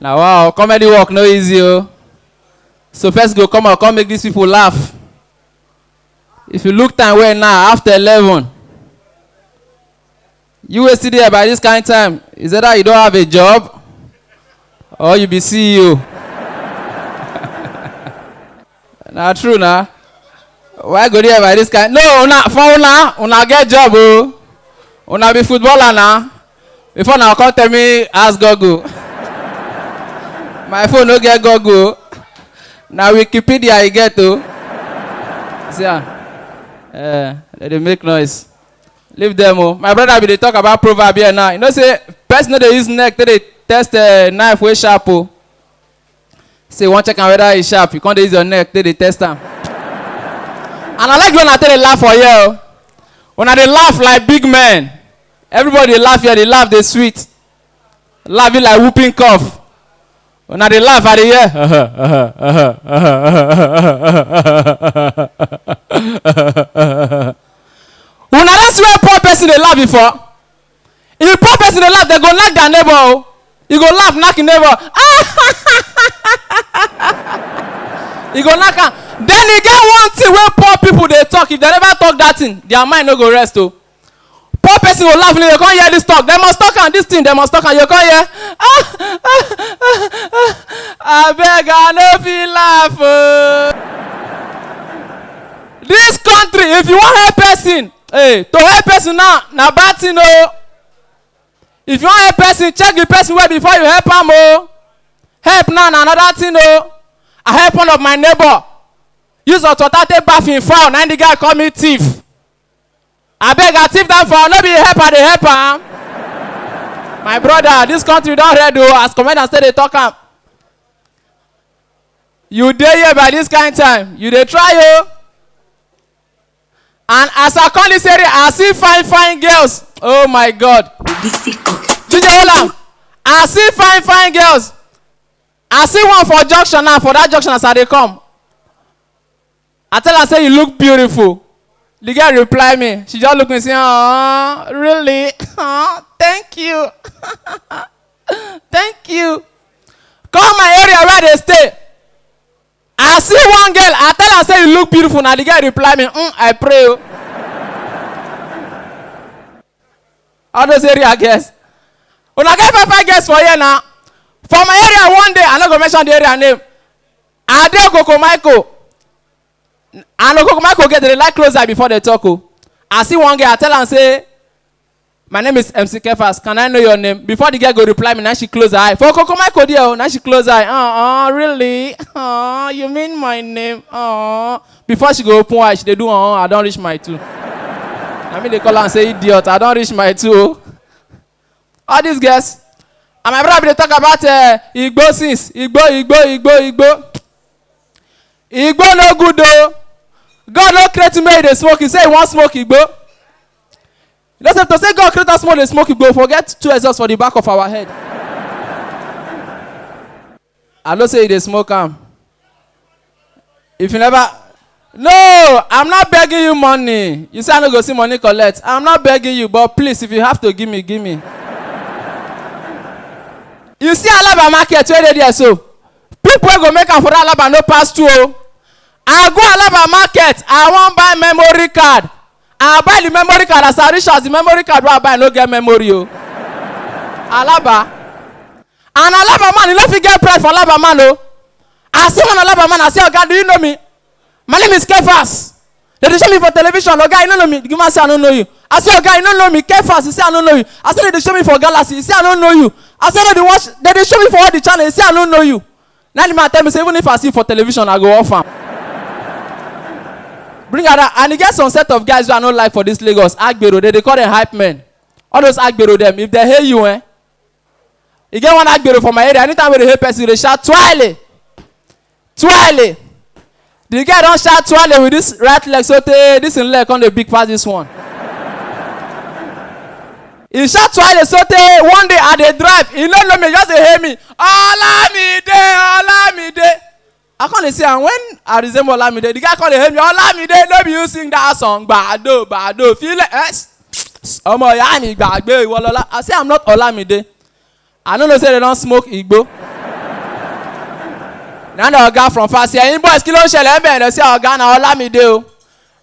Now wow, comedy work no easy oh. So first go come make these people laugh. If you look time well now, after 11, you will sit there by this kind of time. Is it that you don't have a job? Or you be CEO? Nah, true nah. Why go there by this kind? No, una get job oh. Una be footballer now. Before now come tell me ask Google. My phone no get Google. Now Wikipedia I get to. See they make noise. Leave them oh. My brother be they talk about proverb here now. You know say person no dey use neck till they test knife wey sharp oh. Say one check whether it's sharp. You can't use your neck till they test them. And I like when I tell they laugh for you. When they laugh like big men. Everybody laugh here, they laugh, they sweet. Laughing like whooping cough. When they laugh at the ear. When that's where poor person they laugh before. If poor person they laugh, they go knock their neighbor. You go laugh, knock your neighbor. You go knock am. Then you get one thing where poor people they talk. If they never talk that thing, their mind no go rest oh. Poor person will laugh, you can't hear this talk. They must talk on this thing, they must talk on. You can't hear. I beg, I no feel laugh. This country, if you want help person, hey, to help person now bad thing oh. If you want help person, check the person way before you help him oh. Help now another thing oh. I help one of my neighbor. Use authoritative bath in foul. Now the guy call me thief. I beg a thief that for no be helper they help am. My brother, this country don't ready oh. As commanders say they talk am. You dey here by this kind of time. You dey try oh. And as I come this area, I see fine girls. Oh my God. I see fine girls. I see one for junction now. For that junction as I dey come. I tell her say you look beautiful. The girl reply me. She just look me and say, oh, really? Oh, thank you. Thank you. Come my area where they stay. I see one girl. I tell her say you look beautiful. Now the girl reply me, I pray. All those area girls. When I get 5 girls for here now. For my area one day, I'm not going to mention the area name. I dare Coco Michael. I know Coco Michael get the light closer before they talk. Oh. I see one girl, I tell her and say, my name is MC Kefas. Can I know your name? Before the girl go reply me, now she close her eye. For Coco Michael there, now she close her eye. Oh, really? Oh, you mean my name? Oh. Before she go open her eye, she they do, I don't reach my two. I mean, they call her and say, idiot, I don't reach my two. All these girls. And my brother, they talk about Igbo since. Igbo. Igbo no good though. God no create me they smoke. He say he want smoke Igbo. Listen to say God create us smoke they smoke Igbo. Forget 2 exhausts for the back of our head. I don't say they smoke If you never, no, I'm not begging you money. You say I no go see money collect. I'm not begging you, but please, if you have to give me. You see Alaba market where they there so. People go make am for Alaba no pass through. I go Alaba market. I want buy memory card. I buy the memory card as I reach as the memory card where I buy no get memory oh. Alaba. And Alaba man, you know if you get pride for Alaba man oh. I see one Alaba man. I say, okay, do you know me? My name is Kefas. They show me for television. Okay, you don't know me. The man say I don't know you. I say, okay, you don't know me. Kefas. He say I don't know you. I say they show me for Galaxy. He say I don't know you. I say they watch. They show me for all the channel. He say I don't know you. Now the man tell me say even if I see for television, I go off him. Bring her and he get some set of guys who I don't like for this Lagos. Agbero. They call them hype men. All those Agbero them. If they hate you, you get one Agbero from my area. Anytime when they hate person, they shout Twile. The guy don't shout Twile with this right leg. So this in leg on the big pass this one. He shout Twile so one day at the drive. He don't know me, just hear me. Olamide. I can't say and when I resemble Olamide, the guy can't hear me. Olamide, no be you sing that song. Bado. Feel it? I say I'm not Olamide. I don't know say they don't smoke Igbo. Now the guy from fast here, in boys kilo shell, they say our guy now Olamide o.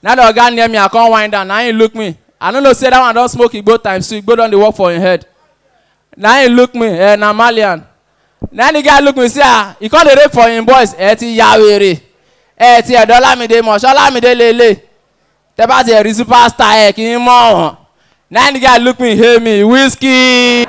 Now the guy near me, I can't wind down. Now he look me. I don't know say that one don't smoke Igbo times two. Igbo don't dey work for him head. Now he look me, na Malian. Now the guy look me say, he can't dey rape for him boys. Ti yawere. Ti Olamide mo, Olamide lele. Te ba ti eri superstar kí n mọ̀. Now the guy look me, hear me, whiskey.